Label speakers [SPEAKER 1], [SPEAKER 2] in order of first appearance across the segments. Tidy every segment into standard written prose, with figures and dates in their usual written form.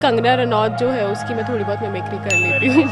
[SPEAKER 1] कंगना रनौत जो है उसकी मैं थोड़ी बहुत मिमिक्री कर लेती हूँ।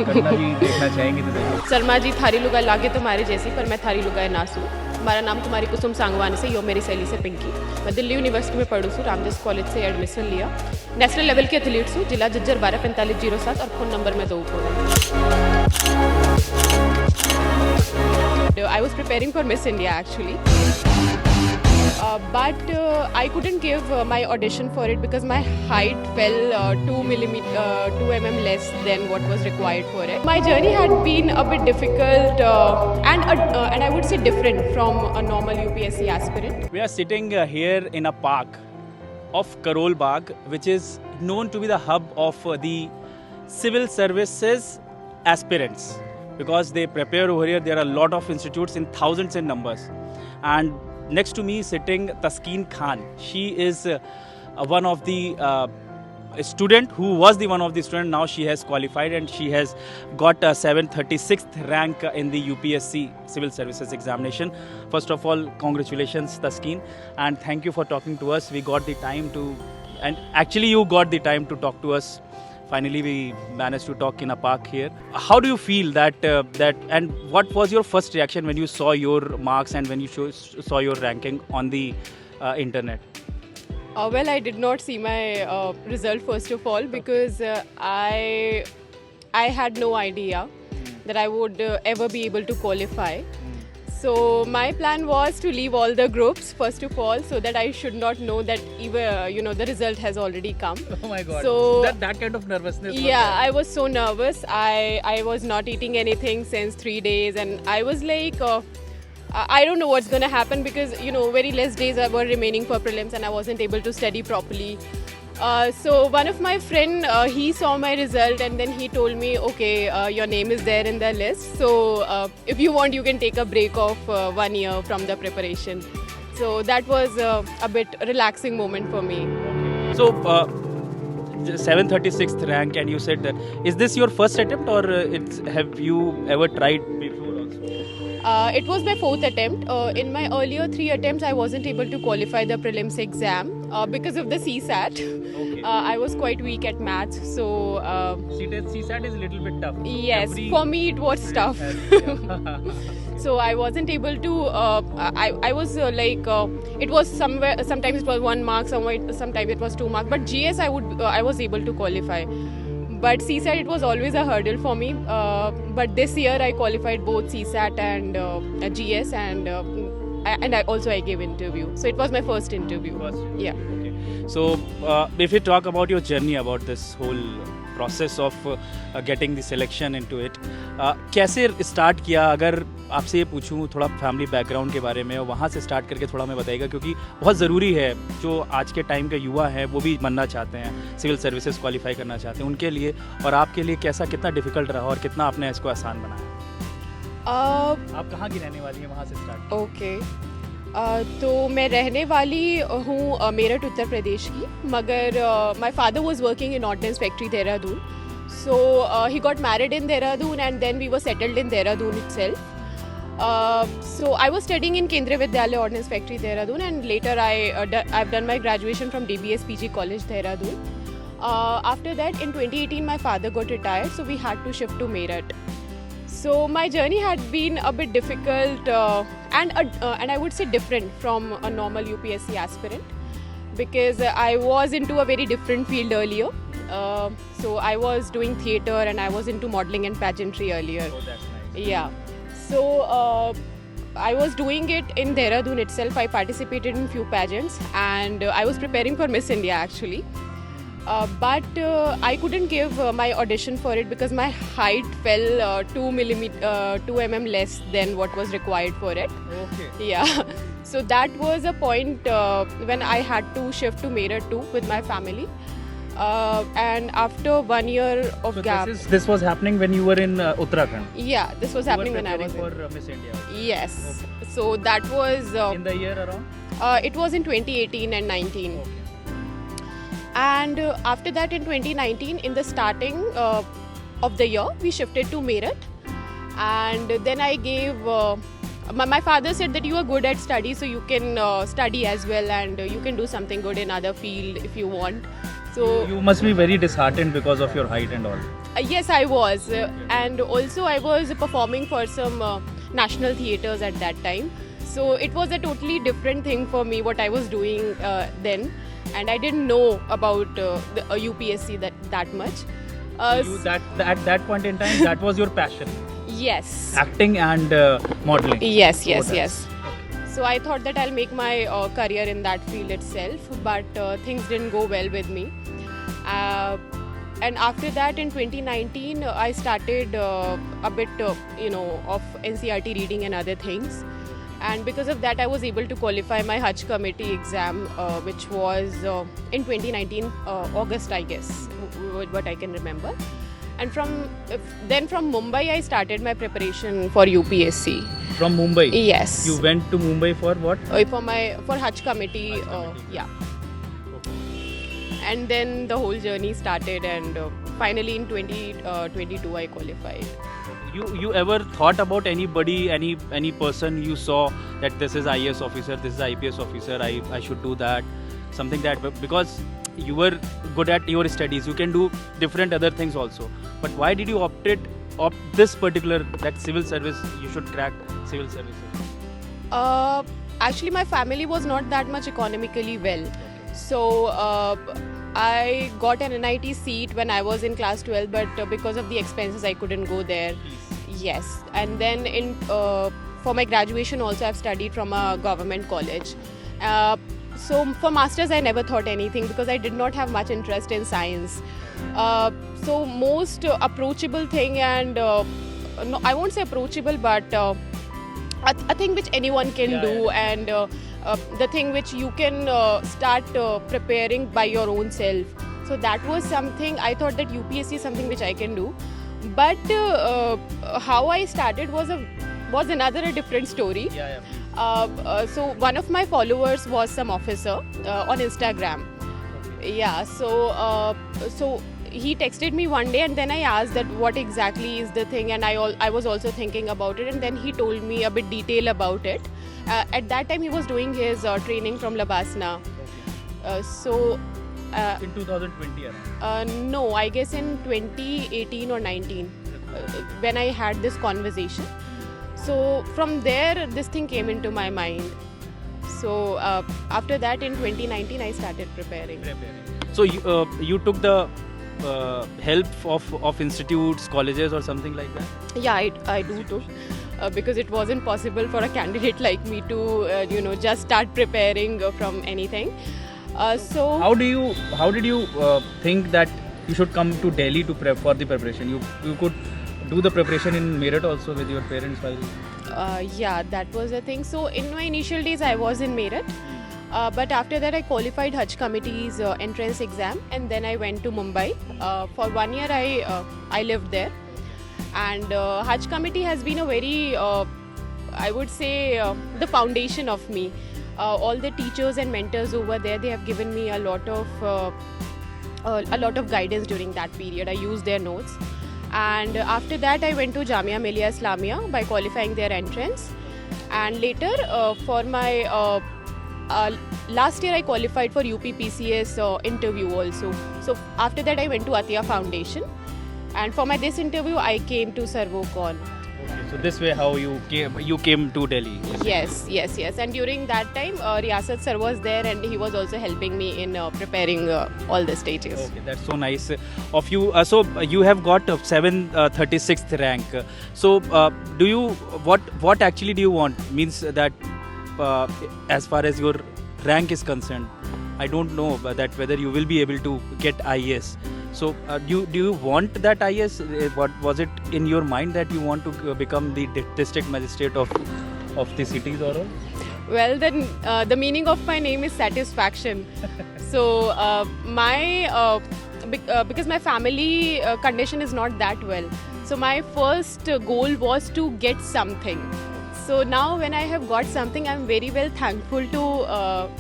[SPEAKER 2] कंगना जी देखना चाहेंगे तो देखो।
[SPEAKER 1] शर्मा जी थारी लुगा लागे तुम्हारे जैसी पर मैं थारी लुगाए नासू। हमारा नाम तुम्हारी कुसुम सांगवान से यो मेरी सहेली से पिंकी। मैं दिल्ली यूनिवर्सिटी में पढ़ूँ हूँ, रामदास कॉलेज से एडमिशन लिया। नेशनल लेवल के एथलीट्स हूँ, जिला झज्जर 124507 और फोन नंबर में 2 I was preparing for Miss India actually. But I couldn't give my audition for it because my height fell 2 mm less than what was required for it. My journey had been a bit difficult and I would say different from a normal UPSC aspirant.
[SPEAKER 2] We are sitting here in a park of Karol Bagh, which is known to be the hub of the civil services aspirants, because they prepare over here. There are a lot of institutes in thousands in numbers, and next to me sitting Taskeen Khan. She is one of the student who was the one of the student. Now she has qualified and she has got a 736th rank in the UPSC civil services examination. First of all, congratulations Taskeen, and thank you for talking to us. We got the time to, and actually you got the time to talk to us. Finally, we managed to talk in a park here. How do you feel that, and what was your first reaction when you saw your marks and when you saw your ranking on the internet?
[SPEAKER 1] Well, I did not see my result first of all because I had no idea that I would ever be able to qualify. So my plan was to leave all the groups first of all, so that I should not know that even the result has already come.
[SPEAKER 2] Oh my God!
[SPEAKER 1] So
[SPEAKER 2] that kind of nervousness.
[SPEAKER 1] Yeah, I was so nervous. I was not eating anything since 3 days, and I was like, I don't know what's gonna happen because very less days were remaining for prelims, and I wasn't able to study properly. So one of my friend, he saw my result and then he told me, okay, your name is there in the list. So if you want, you can take a break of 1 year from the preparation. So that was a bit relaxing moment for me.
[SPEAKER 2] So 736th rank, and you said that, is this your first attempt or have you ever tried before also?
[SPEAKER 1] It was my 4th attempt. In my earlier 3 attempts, I wasn't able to qualify the prelims exam because of the CSAT.
[SPEAKER 2] Okay.
[SPEAKER 1] I was quite weak at maths, so...
[SPEAKER 2] CSAT is a little bit tough.
[SPEAKER 1] Yes, for me it was tough. So I wasn't able to, I was it was somewhere, sometimes it was 1 mark, sometimes it was 2 marks, but GS I was able to qualify. But CSAT, it was always a hurdle for me. But this year I qualified both CSAT and GS, and I gave interview. So it was my first interview. Yeah.
[SPEAKER 2] Okay. So if you talk about your journey, about this whole process of getting the selection into it, कैसे start किया? अगर आपसे ये पूछूं थोड़ा family background के बारे में, और वहाँ से स्टार्ट करके थोड़ा मैं बताइएगा, क्योंकि बहुत ज़रूरी है जो आज के टाइम के युवा हैं वो भी बनना चाहते हैं, सिविल सर्विसेज क्वालिफाई करना चाहते हैं, उनके लिए और आपके लिए कितना डिफिकल्ट रहा और कितना आपने इसको आसान बनाया? आप कहाँ की रहने वाली हैं, वहाँ से स्टार्ट?
[SPEAKER 1] ओके, तो मैं रहने वाली हूँ मेरठ उत्तर प्रदेश की, मगर my father was working in ordnance factory Dehradun. So he got married in Dehradun and then we were settled in Dehradun itself. So I was studying in Kendriya Vidyalaya Ordnance Factory Dehradun, and later I've done my graduation from DBS PG College Dehradun. After that, in 2018 my father got retired, so we had to shift to Meerut. So my journey had been a bit difficult and I would say different from a normal UPSC aspirant, because I was into a very different field earlier. So I was doing theatre and I was into modelling and pageantry earlier.
[SPEAKER 2] Oh, that's nice.
[SPEAKER 1] Yeah. So I was doing it in Dehradun itself. I participated in few pageants and I was preparing for Miss India actually. But I couldn't give my audition for it because my height fell 2 mm less than what was required for it.
[SPEAKER 2] Okay.
[SPEAKER 1] Yeah. So that was a point when I had to shift to Meerut too with my family. And after 1 year of gap.
[SPEAKER 2] This was happening when you were in Uttarakhand?
[SPEAKER 1] Yeah, this was happening when I was
[SPEAKER 2] for Miss India?
[SPEAKER 1] Yes.
[SPEAKER 2] Okay.
[SPEAKER 1] So that was...
[SPEAKER 2] in the year around?
[SPEAKER 1] It was in 2018 and 19.
[SPEAKER 2] Okay.
[SPEAKER 1] And after that in 2019, in the starting of the year, we shifted to Meerut. And then I gave... my father said that you are good at study, so you can study as well and you can do something good in other field if you want. So
[SPEAKER 2] you must be very disheartened because of your height and all.
[SPEAKER 1] yes, I was, and also I was performing for some national theatres at that time. So it was a totally different thing for me what I was doing then, and I didn't know about the UPSC that much.
[SPEAKER 2] You at that point in time, that was your passion,
[SPEAKER 1] Yes.
[SPEAKER 2] acting and modeling.
[SPEAKER 1] Yes, yes,
[SPEAKER 2] Both.
[SPEAKER 1] yes. So I thought that I'll make my career in that field itself, but things didn't go well with me. And after that, in 2019, I started a bit, of NCRT reading and other things. And because of that, I was able to qualify my Hajj committee exam, which was in 2019, August, I guess, what I can remember. And from Mumbai, I started my preparation for UPSC.
[SPEAKER 2] From Mumbai?
[SPEAKER 1] Yes.
[SPEAKER 2] You went to Mumbai for what?
[SPEAKER 1] For Hajj committee, yeah. And then the whole journey started, and finally in 2022 I qualified.
[SPEAKER 2] You ever thought about anybody, any person you saw that this is IAS officer, this is IPS officer, I should do that, something that, because you were good at your studies, you can do different other things also. But why did you opt this particular, that civil service, you should crack civil services?
[SPEAKER 1] Actually, my family was not that much economically well. So I got an NIT seat when I was in class 12, but because of the expenses, I couldn't go there. Yes. And then for my graduation also, I've studied from a government college. So for masters, I never thought anything because I did not have much interest in science. So most approachable thing, and no, I won't say approachable, but a thing which anyone can do, and the thing which you can start preparing by your own self. So that was something I thought that UPSC is something which I can do. But how I started was another different story. So one of my followers was some officer on Instagram. Yeah, so he texted me one day, and then I asked that what exactly is the thing, and I was also thinking about it, and then he told me a bit detail about it. At that time he was doing his training from Labasna.
[SPEAKER 2] In 2020 around?
[SPEAKER 1] No, I guess in 2018 or 19 when I had this conversation. So from there this thing came into my mind. So after that in 2019 I started preparing.
[SPEAKER 2] So you took the help of institutes, colleges or something like that?
[SPEAKER 1] Yeah, I do too. Because it wasn't possible for a candidate like me to just start preparing from anything. So
[SPEAKER 2] how did you think that you should come to Delhi to prep for the preparation? You could do the preparation in Meerut also with your parents while...
[SPEAKER 1] Yeah, that was the thing. So in my initial days I was in Meerut. But after that I qualified Hajj committee's entrance exam, and then I went to Mumbai. For 1 year I lived there. And Hajj committee has been a very, I would say, the foundation of me. All the teachers and mentors over there, they have given me a lot of guidance during that period. I used their notes. And after that I went to Jamia Millia Islamia by qualifying their entrance. And later for my last year I qualified for UPPCS interview also. So after that I went to Atiya Foundation. And for this interview, I came to Servocon.
[SPEAKER 2] Okay, so this way how you came to Delhi?
[SPEAKER 1] Yes. And during that time, Riyasat sir was there, and he was also helping me in preparing all the stages.
[SPEAKER 2] Okay, that's so nice of you. So you have got 736th rank. So what actually do you want? Means that as far as your rank is concerned, I don't know that whether you will be able to get IAS. So do you want that IAS? What was it in your mind that you want to become the district magistrate of the cities or all?
[SPEAKER 1] Well, then the meaning of my name is satisfaction. So because my family condition is not that well, so my first goal was to get something. So now when I have got something, I'm very well thankful to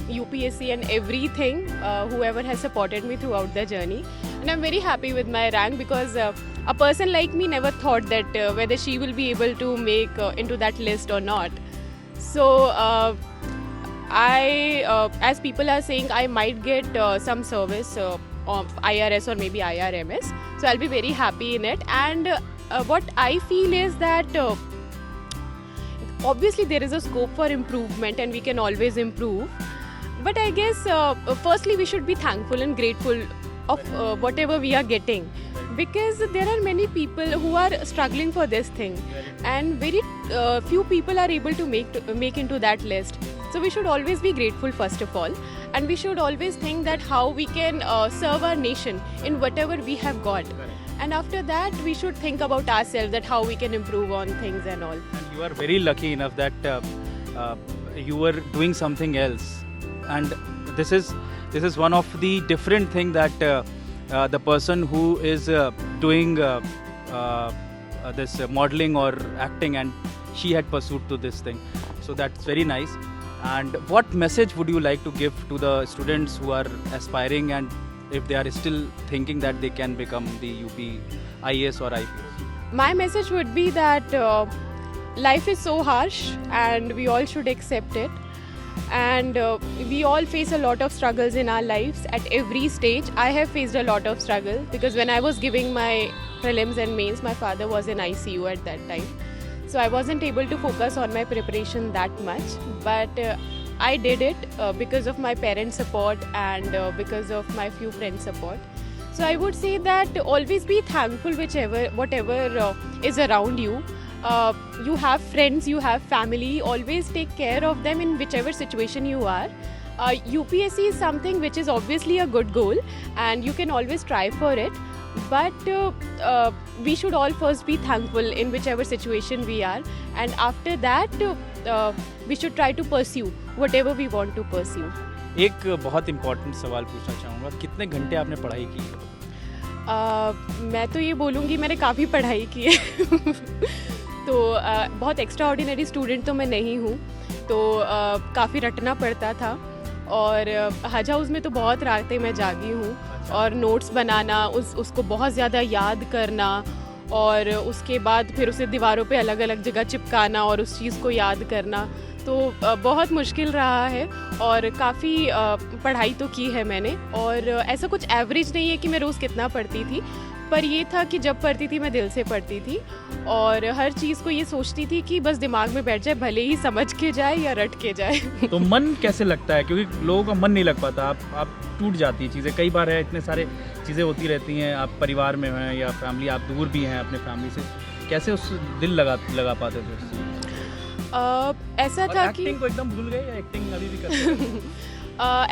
[SPEAKER 1] UPSC and everything, whoever has supported me throughout the journey. And I'm very happy with my rank, because a person like me never thought that whether she will be able to make into that list or not. So as people are saying, I might get some service IRS or maybe IRMS. So I'll be very happy in it. And what I feel is that obviously there is a scope for improvement and we can always improve. But I guess firstly we should be thankful and grateful of whatever we are getting, because there are many people who are struggling for this thing and very few people are able to make into that list. So we should always be grateful first of all, and we should always think that how we can serve our nation in whatever we have got. And after that we should think about ourselves, that how we can improve on things and all.
[SPEAKER 2] And you are very lucky enough that you were doing something else, and this is one of the different thing that the person who is doing this modeling or acting, and she had pursued to this thing. So that's very nice. And what message would you like to give to the students who are aspiring, and if they are still thinking that they can become the UP IAS or IPS?
[SPEAKER 1] My message would be that life is so harsh and we all should accept it. And we all face a lot of struggles in our lives at every stage. I have faced a lot of struggle because when I was giving my prelims and mains, my father was in ICU at that time. So I wasn't able to focus on my preparation that much. But I did it because of my parents' support and because of my few friends' support. So I would say that always be thankful whatever is around you. You have friends, you have family, always take care of them in whichever situation you are. UPSC is something which is obviously a good goal and you can always try for it, but we should all first be thankful in whichever situation we are, and after that we should try to pursue whatever we want to pursue.
[SPEAKER 2] एक बहुत important सवाल पूछना चाहूँगा, कितने घंटे आपने पढ़ाई की है?
[SPEAKER 1] मैं तो ये बोलूँगी मैंने काफ़ी पढ़ाई की है तो बहुत एक्स्ट्रा ऑर्डिनरी स्टूडेंट तो मैं नहीं हूँ, तो काफ़ी रटना पड़ता था और हज हाउस में तो बहुत रातें मैं जागी हूँ और नोट्स बनाना, उसको बहुत ज़्यादा याद करना और उसके बाद फिर उसे दीवारों पे अलग अलग जगह चिपकाना और उस चीज़ को याद करना, तो बहुत मुश्किल रहा है और काफ़ी पढ़ाई तो की है मैंने। और ऐसा कुछ एवरेज नहीं है कि मैं रोज़ कितना पढ़ती थी, पर ये था कि जब पढ़ती थी मैं दिल से पढ़ती थी और हर चीज़ को ये सोचती थी कि बस दिमाग में बैठ जाए, भले ही समझ के जाए या रट के जाए।
[SPEAKER 2] तो मन कैसे लगता है, क्योंकि लोगों का मन नहीं लग पाता, आप टूट जाती है चीज़ें, कई बार है इतने सारे चीज़ें होती रहती हैं, आप परिवार में हैं या फैमिली, आप दूर भी हैं अपने फैमिली से, कैसे उस दिल लगा पाते थे?
[SPEAKER 1] ऐसा था कि
[SPEAKER 2] एक्टिंग को एकदम भूल गए या एक्टिंग अभी भी करते हैं?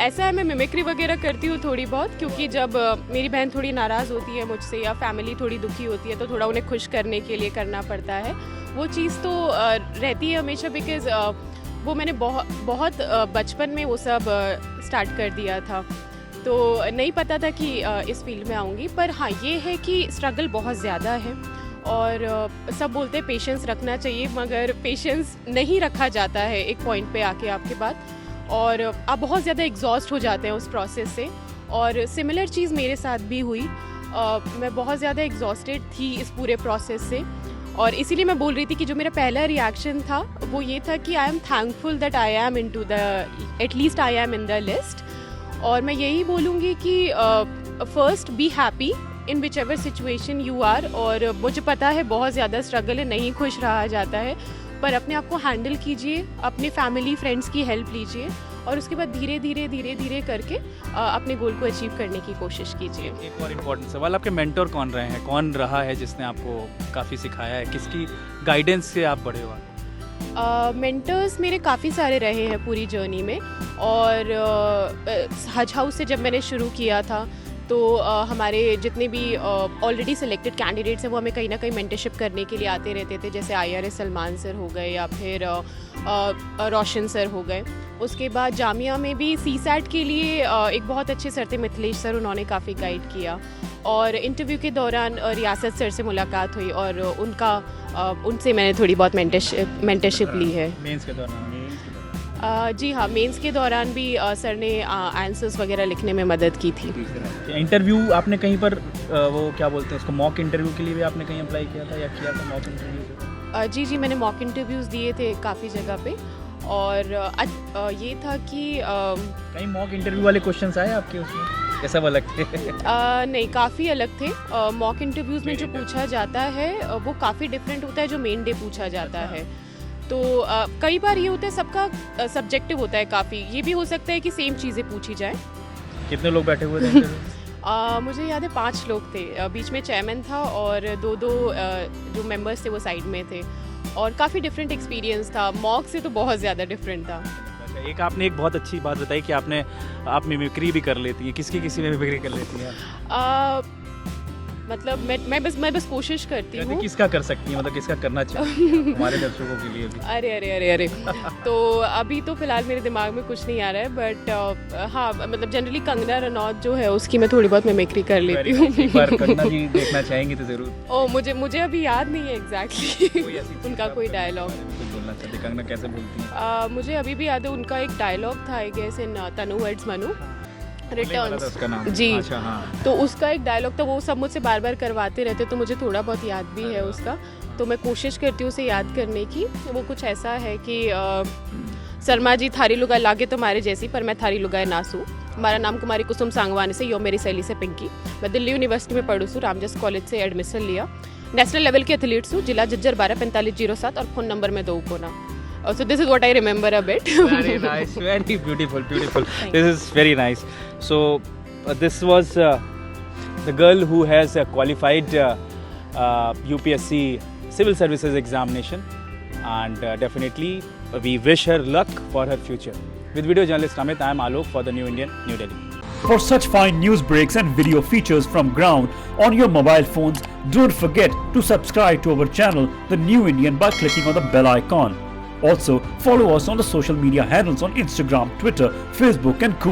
[SPEAKER 1] ऐसा है, मैं मिमिक्री वगैरह करती हूँ थोड़ी बहुत, क्योंकि जब मेरी बहन थोड़ी नाराज़ होती है मुझसे या फैमिली थोड़ी दुखी होती है तो थोड़ा उन्हें खुश करने के लिए करना पड़ता है। वो चीज़ तो रहती है हमेशा, बिकॉज़ वो मैंने बहुत बचपन में वो सब स्टार्ट कर दिया था, तो नहीं पता था कि इस फील्ड में आऊँगी। पर हाँ, ये है कि स्ट्रगल बहुत ज़्यादा है और सब बोलते हैं पेशेंस रखना चाहिए, मगर पेशेंस नहीं रखा जाता है एक पॉइंट पे आके आपके बाद, और आप बहुत ज़्यादा एग्जॉस्ट हो जाते हैं उस प्रोसेस से। और सिमिलर चीज़ मेरे साथ भी हुई, मैं बहुत ज़्यादा एग्जॉस्टेड थी इस पूरे प्रोसेस से, और इसीलिए मैं बोल रही थी कि जो मेरा पहला रिएक्शन था वो ये था कि I am thankful that I am into the, at least I am in the list. और मैं यही बोलूँगी कि first be happy in whichever situation you are, और मुझे पता है बहुत ज़्यादा स्ट्रगल है, नहीं खुश रहा जाता है, पर अपने आप को हैंडल कीजिए, अपने फैमिली फ्रेंड्स की हेल्प लीजिए और उसके बाद धीरे धीरे करके अपने गोल को अचीव करने की कोशिश कीजिए।
[SPEAKER 2] एक और इम्पोर्टेंट सवाल, आपके मेंटर कौन रहे हैं, कौन रहा है जिसने आपको काफ़ी सिखाया है, किसकी गाइडेंस से आप बड़े हो?
[SPEAKER 1] मेंटर्स मेरे काफ़ी सारे रहे हैं पूरी जर्नी में, और हज हाउस से जब मैंने शुरू किया था तो हमारे जितने भी ऑलरेडी सिलेक्टेड कैंडिडेट्स हैं वो हमें कहीं ना कहीं मेंटरशिप करने के लिए आते रहते थे, जैसे IRS सलमान सर हो गए या फिर रोशन सर हो गए। उसके बाद जामिया में भी CSAT के लिए एक बहुत अच्छे सर थे मिथिलेश सर, उन्होंने काफ़ी गाइड किया, और इंटरव्यू के दौरान रियासत सर से मुलाकात हुई और उनसे मैंने थोड़ी बहुत मेंटरशिप ली है।
[SPEAKER 2] मेंस के दौरान?
[SPEAKER 1] जी हाँ, मेंस के दौरान भी सर ने आंसर्स वगैरह लिखने में मदद की थी।
[SPEAKER 2] इंटरव्यू आपने कहीं पर वो क्या बोलते हैं उसको, मॉक इंटरव्यू के लिए भी आपने कहीं अप्लाई किया था या किया था मॉक इंटरव्यू? जी मैंने मॉक इंटरव्यूज़ दिए थे काफ़ी जगह पे, और ये था कि कहीं मॉक इंटरव्यू वाले क्वेश्चंस आए आपके उसमें? ये सब अलग थे?
[SPEAKER 1] नहीं, काफ़ी अलग थे। मॉक इंटरव्यूज़ में जो पूछा जाता है वो काफ़ी डिफरेंट होता है जो मेन डे पूछा जाता है। तो कई बार ये होता है सबका सब्जेक्टिव होता है काफ़ी, ये भी हो सकता है कि सेम चीज़ें पूछी जाए।
[SPEAKER 2] कितने लोग बैठे हुए थे?
[SPEAKER 1] मुझे याद है 5 लोग थे, बीच में चेयरमैन था और दो जो मेंबर्स थे वो साइड में थे, और काफ़ी डिफरेंट एक्सपीरियंस था, मॉक से तो बहुत ज़्यादा डिफरेंट था।
[SPEAKER 2] एक आपने एक बहुत अच्छी बात बताई कि आप मिमिक्री भी कर लेती हैं, किसकी मिमिक्री कर लेती हैं?
[SPEAKER 1] मतलब मैं बस कोशिश करती हूँ।
[SPEAKER 2] किसका कर सकती हैं, मतलब किसका करना चाहिए हमारे दर्शकों के लिए भी?
[SPEAKER 1] अरे तो अभी तो फिलहाल मेरे दिमाग में कुछ नहीं आ रहा है, बट हाँ, मतलब जनरली कंगना रनौत जो है उसकी मैं थोड़ी बहुत मिमिक्री कर लेती हूँ।
[SPEAKER 2] एक बार कंगना जी देखना चाहेंगी तो जरूर।
[SPEAKER 1] मुझे अभी याद नहीं है एग्जैक्टली उनका कोई डायलॉग।
[SPEAKER 2] बोलना चाहते कंगना कैसे बोलती हैं?
[SPEAKER 1] मुझे अभी भी याद है उनका एक डायलॉग था, I guess in Tanu weds Manu returns ji.
[SPEAKER 2] अच्छा, हाँ।
[SPEAKER 1] तो उसका एक डायलॉग था, वो सब मुझसे बार बार करवाते रहते, तो मुझे थोड़ा बहुत याद भी है उसका, तो मैं कोशिश करती हूँ उसे याद करने की। वो कुछ ऐसा है कि शर्मा जी थारी लुगाई लागे तुम्हारे जैसी, पर मैं थारी लुगाई नासू। हमारा नाम कुमारी कुसुम सांगवानी से, यो मेरी सहेली से पिंकी। मैं दिल्ली यूनिवर्सिटी में पढ़ू हूँ, रामजस कॉलेज से एडमिशन लिया। नेशनल लेवल के एथलीट्स हूँ, जिला झज्जर 124507 और फ़ोन नंबर में 2 कोना। So this is what I remember a bit.
[SPEAKER 2] Very nice, very beautiful. This is very nice. So this was the girl who has qualified UPSC Civil Services examination, and definitely we wish her luck for her future. With video journalist Amit, I am Alok for the New Indian, New Delhi.
[SPEAKER 3] For such fine news breaks and video features from ground on your mobile phones, don't forget to subscribe to our channel, The New Indian, by clicking on the bell icon. Also, follow us on the social media handles on Instagram, Twitter, Facebook and Co.